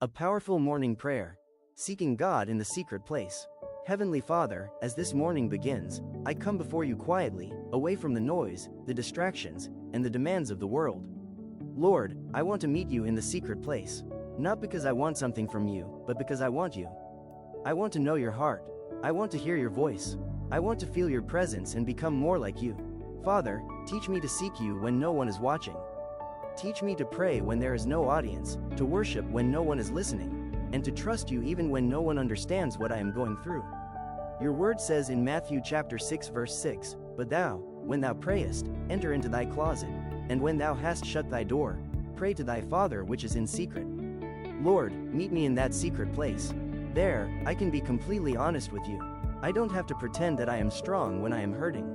A powerful morning prayer. Seeking God in the secret place. Heavenly Father, as this morning begins, I come before you quietly, away from the noise, the distractions, and the demands of the world. Lord, I want to meet you in the secret place. Not because I want something from you, but because I want you. I want to know your heart. I want to hear your voice. I want to feel your presence and become more like you. Father, teach me to seek you when no one is watching. Teach me to pray when there is no audience, to worship when no one is listening, and to trust you even when no one understands what I am going through. Your word says in Matthew chapter 6 verse 6, "But thou, when thou prayest, enter into thy closet, and when thou hast shut thy door, pray to thy Father which is in secret." Lord, meet me in that secret place. There, I can be completely honest with you. I don't have to pretend that I am strong when I am hurting.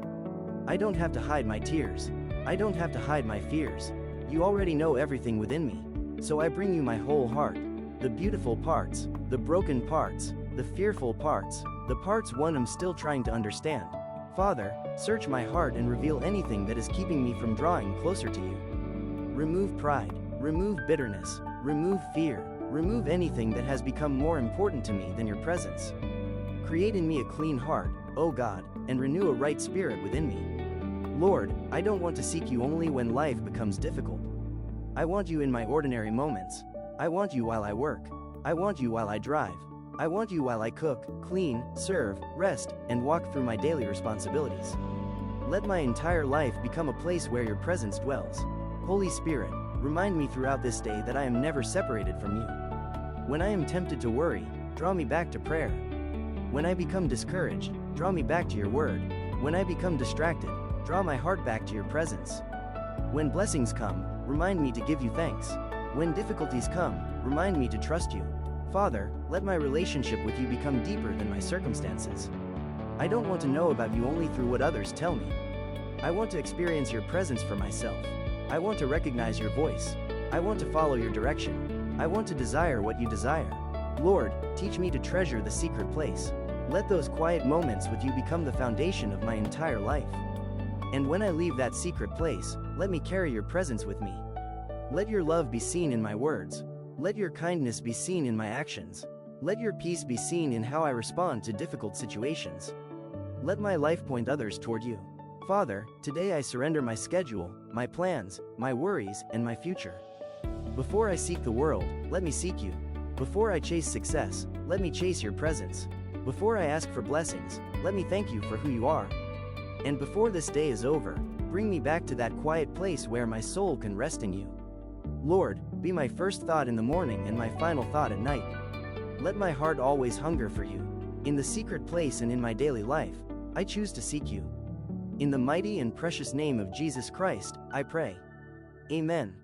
I don't have to hide my tears. I don't have to hide my fears. You already know everything within me. So I bring you my whole heart. The beautiful parts, the broken parts, the fearful parts, the parts one I'm still trying to understand. Father, search my heart and reveal anything that is keeping me from drawing closer to you. Remove pride, remove bitterness, remove fear, remove anything that has become more important to me than your presence. Create in me a clean heart, O God, and renew a right spirit within me. Lord, I don't want to seek you only when life becomes difficult. I want you in my ordinary moments. I want you while I work. I want you while I drive. I want you while I cook, clean, serve, rest, and walk through my daily responsibilities. Let my entire life become a place where your presence dwells. Holy Spirit, remind me throughout this day that I am never separated from you. When I am tempted to worry, draw me back to prayer. When I become discouraged, draw me back to your word. When I become distracted, draw my heart back to your presence. When blessings come, remind me to give you thanks. When difficulties come, remind me to trust you. Father, let my relationship with you become deeper than my circumstances. I don't want to know about you only through what others tell me. I want to experience your presence for myself. I want to recognize your voice. I want to follow your direction. I want to desire what you desire. Lord, teach me to treasure the secret place. Let those quiet moments with you become the foundation of my entire life. And when I leave that secret place, let me carry your presence with me. Let your love be seen in my words. Let your kindness be seen in my actions. Let your peace be seen in how I respond to difficult situations. Let my life point others toward you. Father, today I surrender my schedule, my plans, my worries, and my future. Before I seek the world, let me seek you. Before I chase success, let me chase your presence. Before I ask for blessings, let me thank you for who you are. And before this day is over, bring me back to that quiet place where my soul can rest in you. Lord, be my first thought in the morning and my final thought at night. Let my heart always hunger for you. In the secret place and in my daily life, I choose to seek you. In the mighty and precious name of Jesus Christ, I pray. Amen.